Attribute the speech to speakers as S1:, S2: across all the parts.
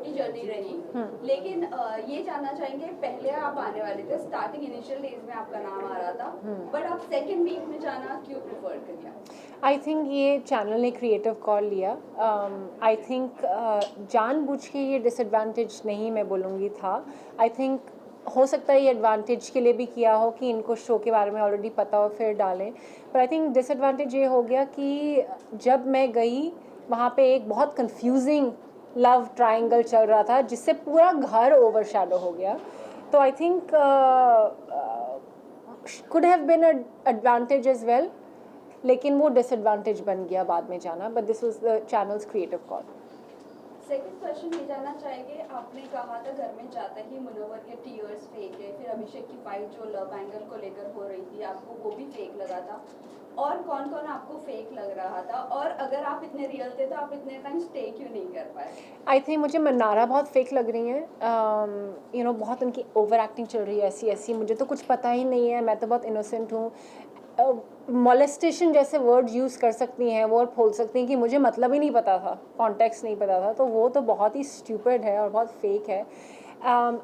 S1: छोटी जर्नी रही, लेकिन ये जानना चाहेंगे, पहले आप आने वाले थे, स्टार्टिंग इनिशियल डेज में आपका नाम आ रहा था, बट आप सेकंड वीक में जाना क्यों प्रेफर कर लिया?
S2: आई थिंक ये चैनल ने क्रिएटिव कॉल लिया। आई थिंक जानबूझ के ये डिसएडवांटेज नहीं मैं बोलूँगी था। आई थिंक हो सकता है ये एडवांटेज के लिए भी किया हो कि इनको शो के बारे में ऑलरेडी पता हो फिर डालें, पर आई थिंक डिसएडवांटेज ये हो गया कि जब मैं गई वहाँ पे एक बहुत कंफ्यूजिंग लव ट्रायंगल चल रहा था जिससे पूरा घर ओवरशैडो हो गया। तो I think could have been advantage as well, लेकिन वो डिसएडवांटेज बन गया बाद में जाना, but this was the channels creative call.
S1: Second question ये जानना चाहेंगे, आपने कहा था घर में जाते ही मुनव्वर के टीयर्स फेक है, फिर अभिषेक की फाइट जो लव एंगल को लेकर हो रही थी आपको वो भी फेक लगा था, और कौन कौन आपको फेक लग रहा था, और अगर आप इतने रियल थे तो आप इतने टाइम स्टे क्यों नहीं कर पाए?
S2: आई थिंक मुझे मन्नारा बहुत फेक लग रही हैं, यू नो बहुत उनकी ओवर एक्टिंग चल रही है ऐसी ऐसी, मुझे तो कुछ पता ही नहीं है, मैं तो बहुत इनोसेंट हूँ। मोलेस्टेशन जैसे वर्ड यूज़ कर सकती हैं वो और बोल सकती हैं कि मुझे मतलब ही नहीं पता था, कॉन्टेक्स्ट नहीं पता था, तो वो तो बहुत ही स्टूपिड है और बहुत फेक है।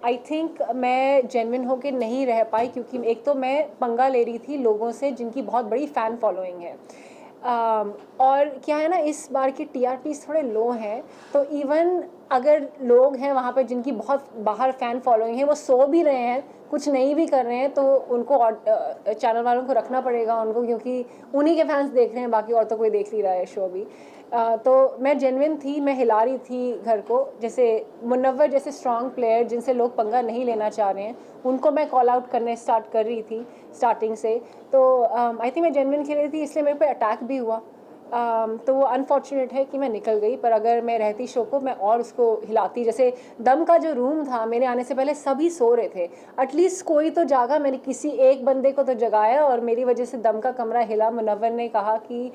S2: आई थिंक मैं जेन्युइन होके नहीं रह पाई क्योंकि एक तो मैं पंगा ले रही थी लोगों से जिनकी बहुत बड़ी फ़ैन फॉलोइंग है, और क्या है ना, इस बार की टीआरपीज़ थोड़े लो हैं, तो इवन अगर लोग हैं वहाँ पे जिनकी बहुत बाहर फ़ैन फॉलोइंग है, वो सो भी रहे हैं, कुछ नहीं भी कर रहे हैं, तो उनको चैनल वालों को रखना पड़ेगा उनको, क्योंकि उन्हीं के फैंस देख रहे हैं, बाकी और तो कोई देख नहीं रहा है शो भी। तो मैं जेन्युइन थी, मैं हिला रही थी घर को, जैसे मुनव्वर जैसे स्ट्रॉन्ग प्लेयर जिनसे लोग पंगा नहीं लेना चाह रहे हैं उनको मैं कॉल आउट करने स्टार्ट कर रही थी स्टार्टिंग से। तो आई थिंक मैं जेन्युइन खेल रही थी, इसलिए मेरे पे अटैक भी हुआ। तो वो अनफॉर्चुनेट है कि मैं निकल गई, पर अगर मैं रहती शो को मैं और उसको हिलाती। जैसे दम का जो रूम था मेरे आने से पहले सभी सो रहे थे, एटलीस्ट कोई तो जागा, मैंने किसी एक बंदे को तो जगाया और मेरी वजह से दम का कमरा हिला। मुनव्वर ने कहा कि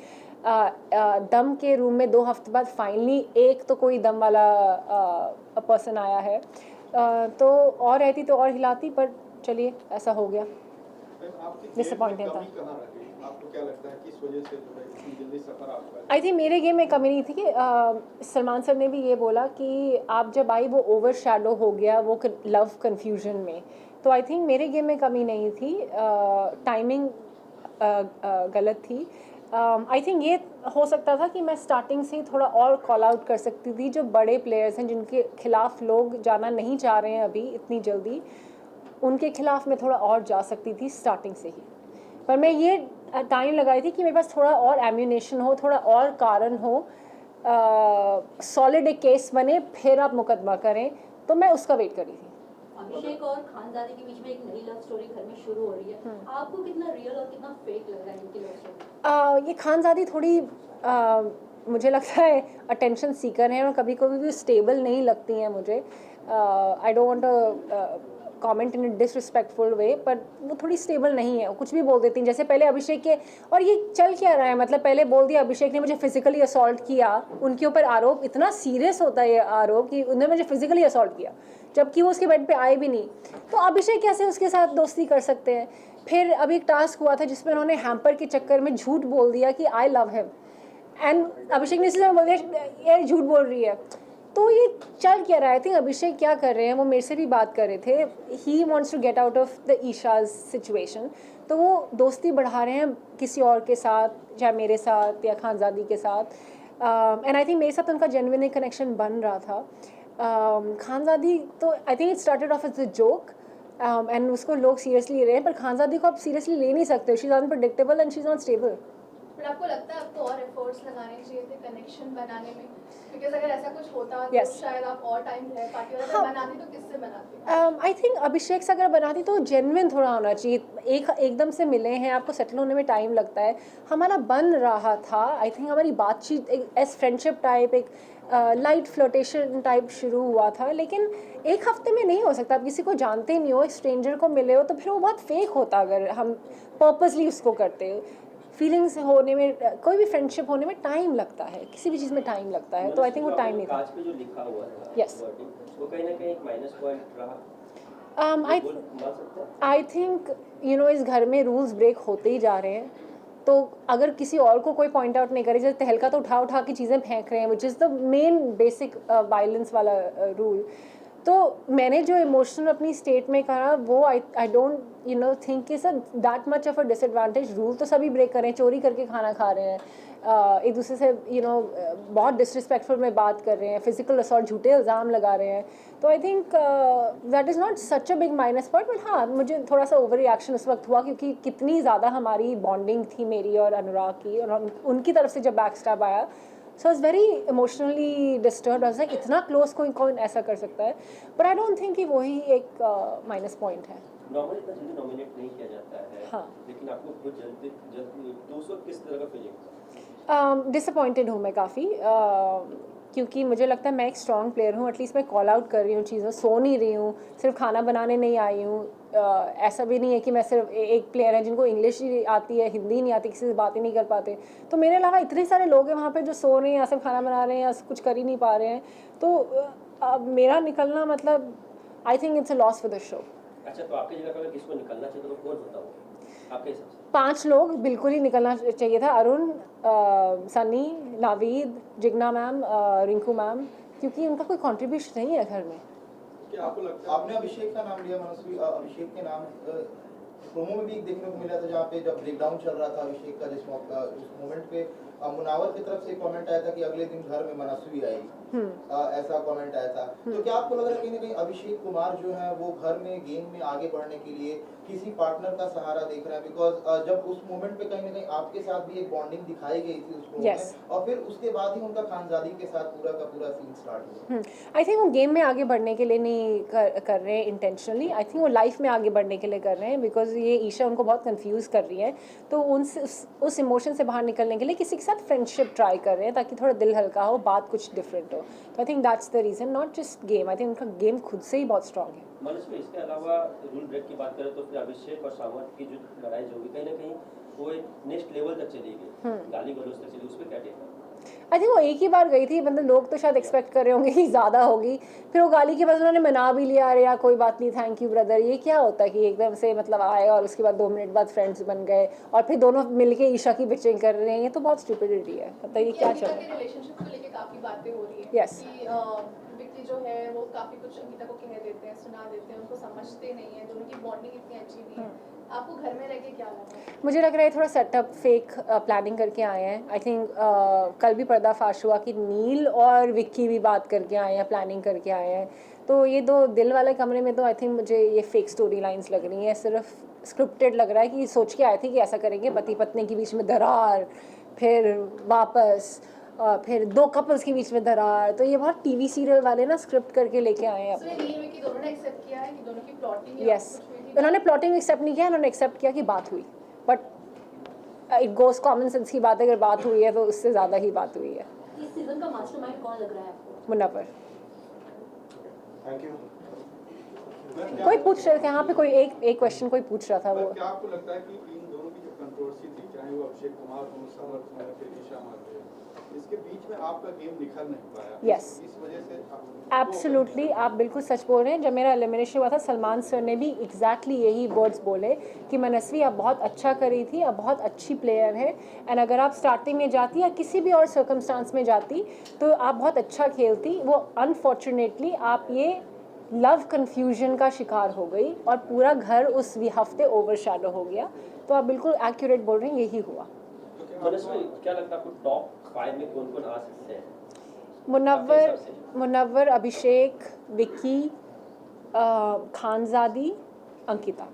S2: दम के रूम में 2 हफ्ते बाद फाइनली एक तो कोई दम वाला पर्सन आया है, तो और रहती तो और हिलाती, पर चलिए ऐसा हो गया, डिसअपॉइंटेड था।
S3: आपको क्या लगता है किस वजह से जो है इतनी जल्दी सफर आपका?
S2: आई थिंक मेरे गेम में कमी नहीं थी कि सलमान सर ने भी ये बोला कि आप जब आई वो ओवर शैडो हो गया वो लव कन्फ्यूजन में, तो आई थिंक मेरे गेम में कमी नहीं थी, टाइमिंग गलत थी। आई थिंक ये हो सकता था कि मैं स्टार्टिंग से ही थोड़ा और कॉल आउट कर सकती थी, जो बड़े प्लेयर्स हैं जिनके खिलाफ लोग जाना नहीं चाह रहे हैं अभी इतनी जल्दी, उनके खिलाफ मैं थोड़ा और जा सकती थी स्टार्टिंग से ही, पर मैं ये टाइम लगाई थी कि मेरे पास थोड़ा और एम्यूनेशन हो, थोड़ा और कारण हो, सॉलिड एक केस बने फिर आप मुकदमा करें, तो मैं उसका वेट कर रही थी।
S4: अभिषेक और खानजादे के बीच में एक नई लव स्टोरी घर में शुरू हो रही है, आपको कितना रियल और कितना फेक लग रहा है इनकी लव स्टोरी?
S2: ये खानजादी थोड़ी मुझे लगता है अटेंशन सीकर हैं और कभी कभी भी स्टेबल नहीं लगती हैं मुझे। I don't want comment in a disrespectful way, पर वो थोड़ी स्टेबल नहीं है, वो कुछ भी बोल देती हैं। जैसे पहले अभिषेक के, और ये चल क्या रहा है, मतलब पहले बोल दिया अभिषेक ने मुझे फिजिकली असॉल्ट किया, उनके ऊपर आरोप इतना सीरियस होता है ये आरोप कि उन्होंने मुझे फिजिकली असॉल्ट किया, जबकि वो उसके बेड पे आए भी नहीं, तो अभिषेक कैसे उसके साथ दोस्ती कर सकते हैं। फिर अभी एक टास्क हुआ था जिसमें उन्होंने हैम्पर के चक्कर में झूठ बोल दिया कि आई लव हिम, एंड अभिषेक ने इसी समय बोल दिया ये झूठ बोल रही है, तो ये चल क्या रहा है। आई थिंक अभिषेक क्या कर रहे हैं, वो मेरे से भी बात कर रहे थे, he wants to get out of the Isha's situation, तो वो दोस्ती बढ़ा रहे हैं किसी और के साथ, चाहे मेरे साथ या खानजादी के साथ, एंड आई थिंक मेरे साथ उनका जेन्युइन कनेक्शन बन रहा था। खानजादी तो I think it started off as a joke, and उसको लोग सीरियसली ले रहे हैं, पर खानजादी को आप सीरियसली ले नहीं सकते, she is unpredictable and she is not stable.
S5: पर आपको लगता है आपको और एफर्ट्स लगाने चाहिए थे कनेक्शन बनाने में, क्योंकि अगर ऐसा कुछ होता तो
S2: Yes.
S5: शायद आप और टाइम रह पाती, और अगर बनाती तो किससे बनाती?
S2: आई थिंक अभिषेक से अगर बनाती तो जेन्युइन थोड़ा होना चाहिए, एकदम से मिले हैं, आपको सेटल होने में टाइम लगता है, हमारा बन रहा था। आई थिंक हमारी बातचीत एक एस फ्रेंडशिप टाइप, एक लाइट फ्लोटेशन टाइप शुरू हुआ था, लेकिन एक हफ्ते में नहीं हो सकता। आप किसी को जानते नहीं हो, एक स्ट्रेंजर को मिले हो, तो फिर वो बहुत फेक होता अगर हम पर्पसली उसको करते। फीलिंग्स होने में, कोई भी फ्रेंडशिप होने में टाइम लगता है, किसी भी चीज़ में टाइम लगता है, तो आई थिंक वो टाइम नहीं था।
S6: कांच पे जो लिखा हुआ था,
S2: Yes.
S6: वो कहीं ना कहीं एक माइनस पॉइंट रहा।
S2: आई थिंक यू नो इस घर में रूल्स ब्रेक होते ही जा रहे हैं, तो अगर किसी और को कोई पॉइंट आउट नहीं करे, जैसे तहलका तो उठा उठा के चीज़ें फेंक रहे हैं, which is the main basic violence वाला रूल। तो मैंने जो इमोशनल अपनी स्टेट में कहा वो I don't think is that much of a disadvantage. Rule तो सभी ब्रेक कर रहे हैं, चोरी करके खाना खा रहे हैं, एक दूसरे से बहुत डिसरिस्पेक्टफुल में बात कर रहे हैं, फिजिकल असॉल्ट, झूठे इल्ज़ाम लगा रहे हैं। तो I think that is not such a big minus point, but हाँ मुझे थोड़ा सा ओवर रिएक्शन उस वक्त हुआ क्योंकि कितनी ज़्यादा हमारी बॉन्डिंग थी मेरी और अनुराग की, और उनकी तरफ से जब बैक स्टैब आया, so is very emotionally disturb. I was like इतना क्लोज कोई कौन ऐसा कर सकता है, बट आई डोंट थिंक कि वही एक माइनस पॉइंट है।
S6: नॉर्मली इतना जल्दी नॉमिनेट नहीं किया जाता है,
S2: हाँ।
S6: लेकिन आपको बहुत जल्दी तो उस वक्त किस तरह का फीलिंग था?
S2: डिसअपॉइंटेड हूँ मैं काफ़ी, क्योंकि मुझे लगता है मैं एक स्ट्रॉन्ग प्लेयर हूँ, एटलीस्ट मैं कॉल आउट कर रही हूँ चीज़ों, सो नहीं रही हूँ, सिर्फ खाना बनाने नहीं आई हूँ। ऐसा भी नहीं है कि मैं सिर्फ एक प्लेयर है जिनको इंग्लिश ही आती है, हिंदी नहीं आती, किसी से बात ही नहीं कर पाते। तो मेरे अलावा इतने सारे लोग हैं वहाँ पे जो सो रहे हैं या सिर्फ खाना बना रहे हैं या कुछ कर ही नहीं पा रहे हैं। तो मेरा निकलना मतलब I think it's a loss for the show.
S6: अच्छा, तो आपकी जगह पर अगर किसी को निकलना चाहिए तो वो कौन होता हो आपके हिसाब से?
S2: 5 लोग बिल्कुल ही निकलना चाहिए था, अरुण, सनी, नावीद, जिग्ना मैम, रिंकू मैम, क्योंकि उनका कोई कंट्रीब्यूशन नहीं है घर में।
S3: क्या आपको लगता है?
S7: आपने अभिषेक का नाम लिया मनस्वी, अभिषेक के नाम प्रोमो में भी एक देखने को मिला था जहाँ पे जब ब्रेकडाउन चल रहा था अभिषेक का, जिस मोमेंट पे मुनावर की तरफ से कमेंट आया था कि अगले दिन घर में मनस्वी आएगी, ऐसा कमेंट आया था। तो क्या आपको लग रहा है कहीं ना कहीं अभिषेक कुमार जो है वो घर में गेम में आगे बढ़ने के लिए किसी पार्टनर का सहारा देख रहा है? बिकॉज जब उस मोमेंट पे कहीं ना कहीं आपके साथ भी एक बॉन्डिंग दिखाई गई थी उस प्रोमो
S2: Yes.
S7: में, और फिर उसके बाद ही उनका खानजादी के साथ पूरा का पूरा सीन स्टार्ट हुआ।
S2: आई थिंक वो गेम में आगे बढ़ने के लिए नहीं कर रहे हैं इंटेंशनली, आई थिंक वो लाइफ में आगे बढ़ने के लिए कर रहे हैं, बिकॉज ये ईशा उनको बहुत कंफ्यूज कर रही है। तो उस इमोशन से बाहर निकलने के लिए किसी के साथ फ्रेंडशिप ट्राई कर रहे हैं ताकि थोड़ा दिल हल्का हो, बात कुछ डिफरेंट हो। तो I think that's the reason, not just game. I think उनका गेम खुद से ही बहुत स्ट्रांग है।
S6: मनोज में इसके अलावा रूल ब्रेक की बात करें तो फिर अभिषेक और सावंत की जो लड़ाई जो हुई कहीं ना कहीं वो एक नेक्स्ट लेवल तक चली गई, गाली गलौज तक चली, उस पर क्या टेक है?
S2: आई थिंक वो एक ही बार गई थी, मतलब लोग तो शायद एक्सपेक्ट कर रहे होंगे कि ज़्यादा होगी, फिर वो गाली के बाद उन्होंने मना भी लिया, अरे यार कोई बात नहीं, थैंक यू ब्रदर। ये क्या होता है कि एकदम से मतलब आए और उसके बाद 2 मिनट बाद फ्रेंड्स बन गए और फिर दोनों मिलके ईशा की बिचिंग कर रहे हैं? ये तो बहुत स्टुपिडिटी है, मतलब ये क्या चल रहा है?
S5: रिलेशनशिप को लेके काफी बातें हो रही है
S2: Yes.
S5: कि विक्की जो है वो काफी कुछ अंकिता को कह देते हैं, सुना देते हैं, उनको समझते नहीं है, दोनों की बॉन्डिंग इतनी अच्छी नहीं है। आपको घर में रह के क्या लगा?
S2: मुझे लग रहा है थोड़ा सेटअप फेक प्लानिंग करके आए हैं। आई थिंक कल भी पर्दाफाश हुआ कि नील और विक्की भी बात करके आए हैं, प्लानिंग करके आए हैं। तो ये 2 दिल वाले कमरे में तो आई थिंक मुझे ये फेक स्टोरी लाइन्स लग रही हैं, सिर्फ स्क्रिप्टेड लग रहा है कि सोच के आए थे कि ऐसा करेंगे, पति पत्नी के बीच में दरार, फिर वापस फिर 2 कपल्स के बीच में दरार। तो ये बहुत टीवी सीरियल वाले ना स्क्रिप्ट करके लेके आए हैं
S5: सो ये
S2: अपने।
S5: नील विक्की दोनों ने एक्सेप्ट किया है कि दोनों की प्लॉटिंग
S2: यस, उन्होंने प्लॉटिंग एक्सेप्ट नहीं किया, उन्होंने एक्सेप्ट किया कि बात हुई, but it goes common sense की बात है, अगर बात हुई है तो उससे ज़्यादा ही बात हुई है।
S4: इस सीजन का मास्टरमाइंड कौन लग रहा है आपको?
S2: मुनव्वर।
S3: Thank you.
S2: कोई पूछ रहे थे यहाँ पे, कोई एक क्वेश्चन कोई पूछ रहा था वो।
S3: क्या आपको लगता है कि इन दोनों की जो कंट्रोवर्सी थी, चाहे वो अभिषेक कुमार हो, समर्थ हो, फिर ईशा माधवी, इसके बीच में आपका गेम निखर नहीं पाया?
S2: Yes.
S3: इस वजह से
S2: एब्सोल्युटली, आप बिल्कुल सच बोल रहे हैं। जब मेरा एलिमिनेशन हुआ था, सलमान सर ने भी एग्जैक्टली यही वर्ड्स बोले कि मनस्वी आप बहुत अच्छा करी थी, आप बहुत अच्छी प्लेयर है, एंड अगर आप स्टार्टिंग में जाती या किसी भी और सर्कमस्टांस में जाती तो आप बहुत अच्छा खेलती। वो अनफॉर्चुनेटली आप ये लव कन्फ्यूजन का शिकार हो गई और पूरा घर उस हफ्ते ओवरशैडो हो गया। तो आप बिल्कुल एक्यूरेट बोल रहे हैं, यही हुआ।
S6: मनोज में क्या लगता है आपको टॉप 5 में कौन कौन आ सकते हैं?
S2: मुनव्वर, अभिषेक, विक्की, खानजादी, अंकिता।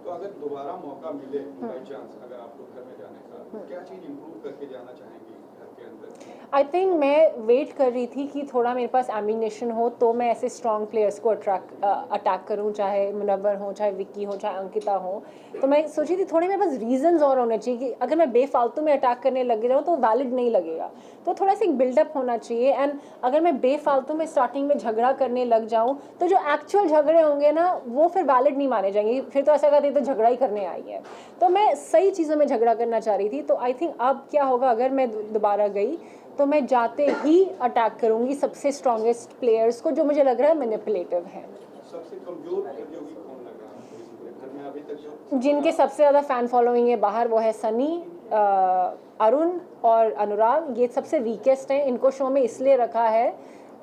S3: तो अगर दोबारा मौका मिले बाय चांस, अगर आपको घर में जाने का, क्या चीज इंप्रूव करके जाना चाहेंगी घर के अंदर?
S2: आई थिंक मैं वेट कर रही थी कि थोड़ा मेरे पास एम्बिनेशन हो तो मैं ऐसे स्ट्रॉन्ग प्लेयर्स को अटैक करूं, चाहे मुनव्वर हो, चाहे विक्की हो, चाहे अंकिता हो। तो मैं सोची थी थोड़े मेरे पास रीजंस और होने चाहिए कि अगर मैं बेफालतू में अटैक करने लग जाऊँ तो वैलिड नहीं लगेगा। तो थोड़ा सा एक बिल्डअप होना चाहिए। एंड अगर मैं बेफालतू में स्टार्टिंग में झगड़ा करने लग जाऊँ तो जो एक्चुअल झगड़े होंगे ना वो फिर वैलिड नहीं माने जाएंगे, फिर तो ऐसा कहते तो झगड़ा ही करने आई है। तो मैं सही चीज़ों में झगड़ा करना चाह रही थी। तो आई थिंक अब क्या होगा, अगर मैं दोबारा गई तो मैं जाते ही अटैक करूंगी सबसे स्ट्रॉन्गेस्ट प्लेयर्स को जो मुझे लग रहा है मैनिपुलेटिव है।
S3: सबसे कमजोर प्रतियोगी कौन लग रहा है आपको इस पूरे घर में अभी तक जो?
S2: जिनके सबसे ज़्यादा फ़ैन फॉलोइंग है बाहर वो है सनी, अरुण और अनुराग ये सबसे वीकेस्ट हैं, इनको शो में इसलिए रखा है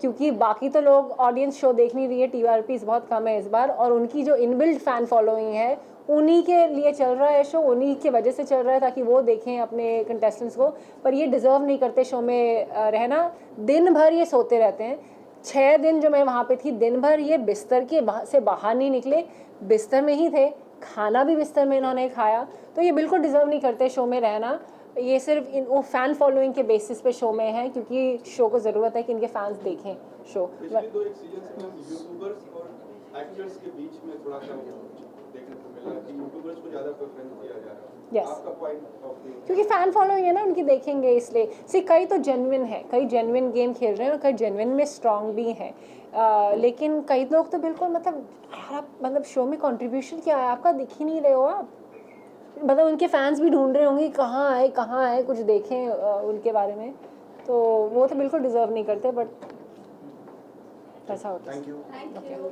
S2: क्योंकि बाकी तो लोग ऑडियंस शो देख नहीं रही है, TRPs बहुत कम है इस बार, और उनकी जो इनबिल्ट फ़ैन फॉलोइंग है उन्हीं के लिए चल रहा है शो, उन्हीं की वजह से चल रहा है ताकि वो देखें अपने कंटेस्टेंट्स को। पर ये डिज़र्व नहीं करते शो में रहना। दिन भर ये सोते रहते हैं। 6 दिन जो मैं वहाँ पे थी, दिन भर ये बिस्तर के से बाहर नहीं निकले, बिस्तर में ही थे, खाना भी बिस्तर में इन्होंने खाया। तो ये बिल्कुल डिज़र्व नहीं करते शो में रहना। ये सिर्फ वो फ़ैन फॉलोइंग के बेसिस पे शो में है क्योंकि शो को ज़रूरत है कि इनके फैंस देखें शो।
S3: पिछले 2-1 सीजन से हम यूट्यूबर्स और एक्टर्स के बीच में थोड़ा सा देखने को मिला कि यूट्यूबर्स को ज़्यादा प्रेफरेंस दिया जा रहा है।
S2: Yes.
S3: आपका पॉइंट ऑफ व्यू?
S2: क्योंकि फ़ैन फॉलोइंग है ना उनकी, देखेंगे इसलिए। सी कई तो जेन्युइन है, कई जेन्युइन गेम खेल रहे हैं और कई जेन्युइन में स्ट्रांग भी हैं, लेकिन कई लोग तो बिल्कुल मतलब यार आप मतलब शो में कंट्रीब्यूशन क्या है आपका, दिख ही नहीं रहे हो आप। मतलब उनके फैंस भी ढूंढ रहे होंगे कहाँ है कुछ देखें उनके बारे में, तो वो तो बिल्कुल डिज़र्व नहीं करते, बट ऐसा होता है।
S7: Thank you.
S1: Thank you.